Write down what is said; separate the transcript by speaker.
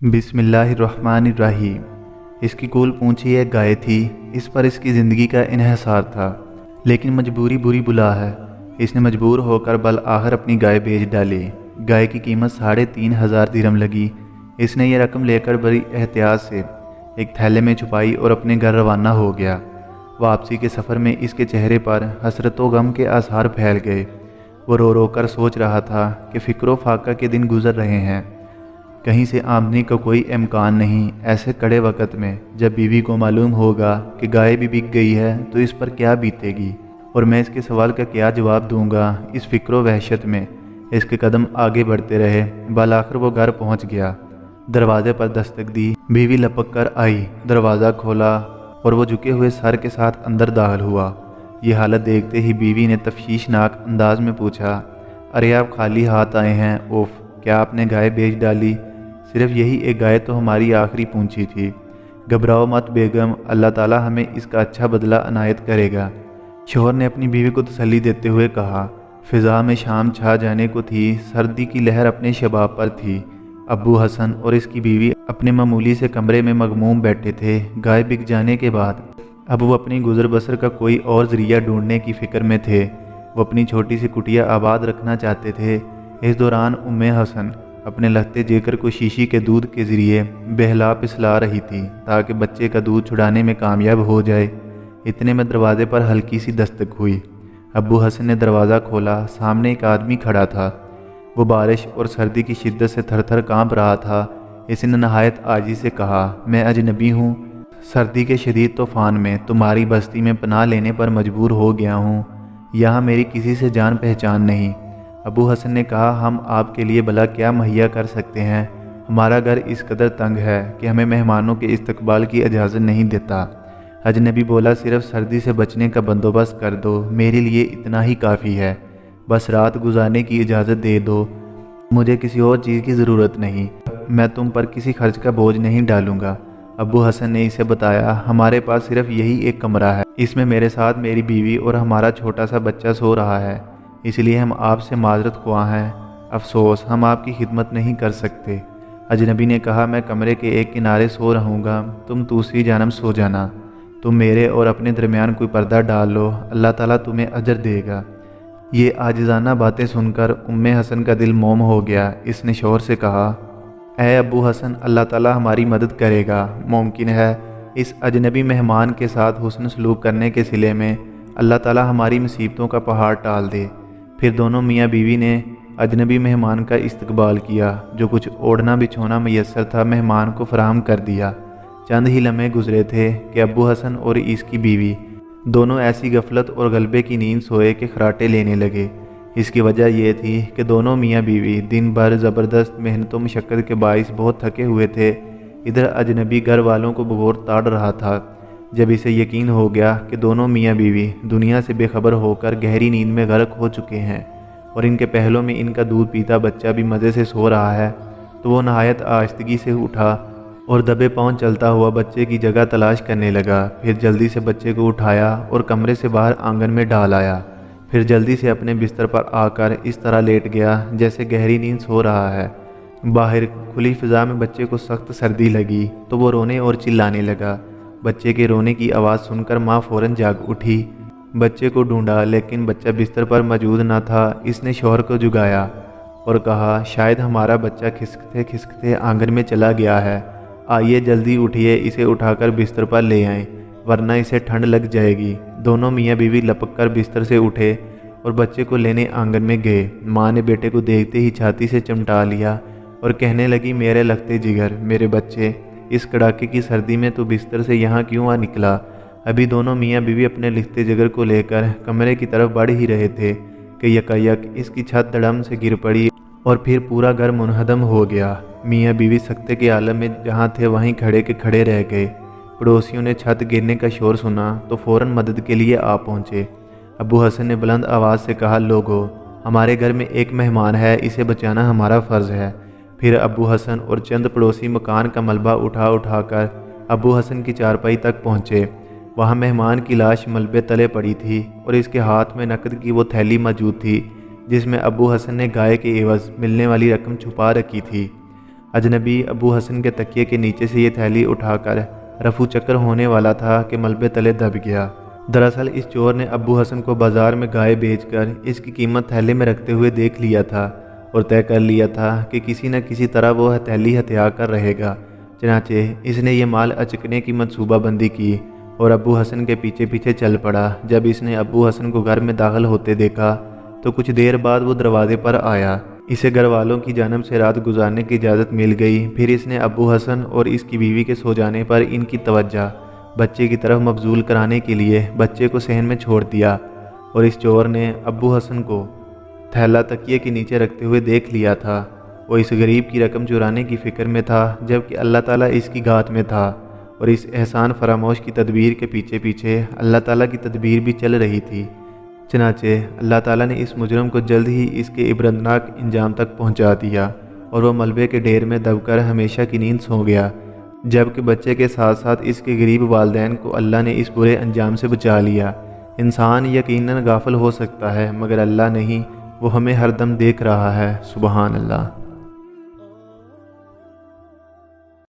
Speaker 1: बिस्मिल्लाहिर्रहमानिर्रहीम। इसकी कुल पूंछी एक गाय थी। इस पर इसकी ज़िंदगी का इन्हिसार था, लेकिन मजबूरी बुरी बुला है। इसने मजबूर होकर बल आखिर अपनी गाय बेच डाली। गाय की कीमत 3,500 दिरहम लगी। इसने ये रकम लेकर बड़ी एहतियात से एक थैले में छुपाई और अपने घर रवाना हो गया। वापसी के सफ़र में इसके चेहरे पर हसरत व गम के आसार फैल गए। वो रो रो कर सोच रहा था कि फ़िक्र फाका के दिन गुजर रहे हैं, कहीं से आमदनी का कोई इम्कान नहीं। ऐसे कड़े वक़्त में जब बीवी को मालूम होगा कि गाय भी बिक गई है तो इस पर क्या बीतेगी और मैं इसके सवाल का क्या जवाब दूंगा। इस फ़िक्र वहशत में इसके कदम आगे बढ़ते रहे। बल आखिर वो घर पहुंच गया। दरवाजे पर दस्तक दी। बीवी लपक कर आई। दरवाज़ा खोला और वो झुके हुए सर के साथ अंदर दाखिल हुआ। ये हालत देखते ही बीवी ने तफ्शीशनाक अंदाज में पूछा, अरे आप खाली हाथ आए हैं? उफ, क्या आपने गाय बेच डाली? सिर्फ यही एक गाय तो हमारी आखिरी पूंछी थी। घबराओ मत बेगम, अल्लाह ताला हमें इसका अच्छा बदला अनायत करेगा। शौहर ने अपनी बीवी को तसल्ली देते हुए कहा। फ़िज़ा में शाम छा जाने को थी। सर्दी की लहर अपने शबाब पर थी। अब्बू हसन और इसकी बीवी अपने मामूली से कमरे में मगमूम बैठे थे। गाय बिक जाने के बाद अब वो अपनी गुजर बसर का कोई और ज़रिया ढूंढने की फ़िक्र में थे। वो अपनी छोटी सी कुटिया आबाद रखना चाहते थे। इस दौरान उम्मे हसन अपने लगते जेकर को शीशी के दूध के ज़रिए बहला पिसला रही थी ताकि बच्चे का दूध छुड़ाने में कामयाब हो जाए। इतने में दरवाजे पर हल्की सी दस्तक हुई। अब्बू हसन ने दरवाज़ा खोला। सामने एक आदमी खड़ा था। वो बारिश और सर्दी की शिद्दत से थर थर काँप रहा था। इसने नहायत आजी से कहा, मैं अजनबी हूँ। सर्दी के शदीद तूफ़ान में तुम्हारी बस्ती में पनाह लेने पर मजबूर हो गया हूँ। यहाँ मेरी किसी से जान पहचान नहीं। अबू हसन ने कहा, हम आपके लिए भला क्या मुहैया कर सकते हैं? हमारा घर इस कदर तंग है कि हमें मेहमानों के इस्तकबाल की इजाज़त नहीं देता। अजनबी बोला, सिर्फ सर्दी से बचने का बंदोबस्त कर दो, मेरे लिए इतना ही काफ़ी है। बस रात गुजारने की इजाज़त दे दो, मुझे किसी और चीज़ की ज़रूरत नहीं। मैं तुम पर किसी खर्च का बोझ नहीं डालूँगा। अबू हसन ने इसे बताया, हमारे पास सिर्फ यही एक कमरा है। इसमें मेरे साथ मेरी बीवी और हमारा छोटा सा बच्चा सो रहा है, इसलिए हम आपसे माजरत ख्वाह हैं। अफसोस हम आपकी खिदमत नहीं कर सकते। अजनबी ने कहा, मैं कमरे के एक किनारे सो रहूँगा, तुम दूसरी जानब सो जाना। तुम मेरे और अपने दरमियान कोई पर्दा डाल लो, अल्लाह ताला तुम्हें अजर देगा। ये आजिज़ाना बातें सुनकर उम्मे हसन का दिल मोम हो गया। इसने शौहर से कहा, ऐ अबू हसन, अल्लाह ताला हमारी मदद करेगा। मुमकिन है इस अजनबी मेहमान के साथ हुस्न सलूक करने के सिले में अल्लाह ताला हमारी मुसीबतों का पहाड़ टाल दे। फिर दोनों मियाँ बीवी ने अजनबी मेहमान का इस्तकबाल किया। जो कुछ ओढ़ना बिछोना मैसर था मेहमान को फराहम कर दिया। चंद ही लम्हे गुजरे थे कि अबू हसन और इसकी बीवी दोनों ऐसी गफलत और गलबे की नींद सोए कि खराटे लेने लगे। इसकी वजह यह थी कि दोनों मियाँ बीवी दिन भर ज़बरदस्त मेहनत व मशक्क़त के बाइस बहुत थके हुए थे। इधर अजनबी घर वालों को बगौर ताड़ रहा था। जब इसे यकीन हो गया कि दोनों मियाँ बीवी दुनिया से बेखबर होकर गहरी नींद में गर्क हो चुके हैं और इनके पहलों में इनका दूध पीता बच्चा भी मज़े से सो रहा है, तो वो नहायत आहिस्तगी से उठा और दबे पाँव चलता हुआ बच्चे की जगह तलाश करने लगा। फिर जल्दी से बच्चे को उठाया और कमरे से बाहर आंगन में डाल आया। फिर जल्दी से अपने बिस्तर पर आकर इस तरह लेट गया जैसे गहरी नींद सो रहा है। बाहर खुली फ़िज़ा में बच्चे को सख्त सर्दी लगी तो वो रोने और चिल्लाने लगा। बच्चे के रोने की आवाज़ सुनकर माँ फ़ौरन जाग उठी। बच्चे को ढूंढा लेकिन बच्चा बिस्तर पर मौजूद न था। इसने शौहर को जगाया और कहा, शायद हमारा बच्चा खिसकते खिसकते आंगन में चला गया है। आइए जल्दी उठिए, इसे उठाकर बिस्तर पर ले आएं, वरना इसे ठंड लग जाएगी। दोनों मियाँ बीवी लपक कर बिस्तर से उठे और बच्चे को लेने आंगन में गए। माँ ने बेटे को देखते ही छाती से चिमटा लिया और कहने लगी, मेरे लगते जिगर, मेरे बच्चे, इस कड़ाके की सर्दी में तो बिस्तर से यहाँ क्यों आ निकला? अभी दोनों मियाँ बीवी अपने लिखते जिगर को लेकर कमरे की तरफ बढ़ ही रहे थे कि यकायक इसकी छत धड़म से गिर पड़ी और फिर पूरा घर मुनहदम हो गया। मियाँ बीवी सख्ते के आलम में जहाँ थे वहीं खड़े के खड़े रह गए। पड़ोसियों ने छत गिरने का शोर सुना तो फ़ौरन मदद के लिए आ पहुँचे। अबू हसन ने बुलंद आवाज़ से कहा, लोगो, हमारे घर में एक मेहमान है, इसे बचाना हमारा फ़र्ज़ है। फिर अबू हसन और चंद पड़ोसी मकान का मलबा उठा उठाकर अबू हसन की चारपाई तक पहुँचे। वहाँ मेहमान की लाश मलबे तले पड़ी थी और इसके हाथ में नकद की वो थैली मौजूद थी जिसमें अबू हसन ने गाय के एवज़ मिलने वाली रकम छुपा रखी थी। اجنبی ابو حسن کے تکیے کے نیچے سے یہ تھیلی اٹھا کر رفو چکر ہونے والا تھا کہ ملبے تلے دب گیا۔ دراصل اس چور نے ابو حسن کو بازار میں گائے بیچ کر اس کی قیمت تھیلے میں رکھتے ہوئے دیکھ لیا تھا اور طے کر لیا تھا کہ کسی نہ کسی طرح وہ ہتھیلی ہتھیا کر رہے گا۔ چنانچہ اس نے یہ مال اچکنے کی منصوبہ بندی کی اور ابو حسن کے پیچھے پیچھے چل پڑا۔ جب اس نے ابو حسن کو گھر میں داخل ہوتے دیکھا تو کچھ دیر بعد وہ دروازے پر آیا۔ اسے گھر والوں کی جانب سے رات گزارنے کی اجازت مل گئی۔ پھر اس نے ابو حسن اور اس کی بیوی کے سو جانے پر ان کی توجہ بچے کی طرف مبذول کرانے کے لیے بچے کو صحن میں چھوڑ دیا، اور اس چور نے ابو حسن کو تھیلا تکیے کے نیچے رکھتے ہوئے دیکھ لیا تھا۔ وہ اس غریب کی رقم چرانے کی فکر میں تھا جبکہ اللہ تعالیٰ اس کی گھات میں تھا، اور اس احسان فراموش کی تدبیر کے پیچھے پیچھے اللہ تعالیٰ کی تدبیر بھی چل رہی تھی۔ چنانچہ اللہ تعالیٰ نے اس مجرم کو جلد ہی اس کے عبرتناک انجام تک پہنچا دیا، اور وہ ملبے کے ڈھیر میں دب کر ہمیشہ کی نیند سو گیا، جبکہ بچے کے ساتھ ساتھ اس کے غریب والدین کو اللہ نے اس برے انجام سے بچا لیا۔ انسان یقیناً غافل ہو سکتا ہے مگر اللہ نہیں، وہ ہمیں ہر دم دیکھ رہا ہے۔ سبحان اللہ۔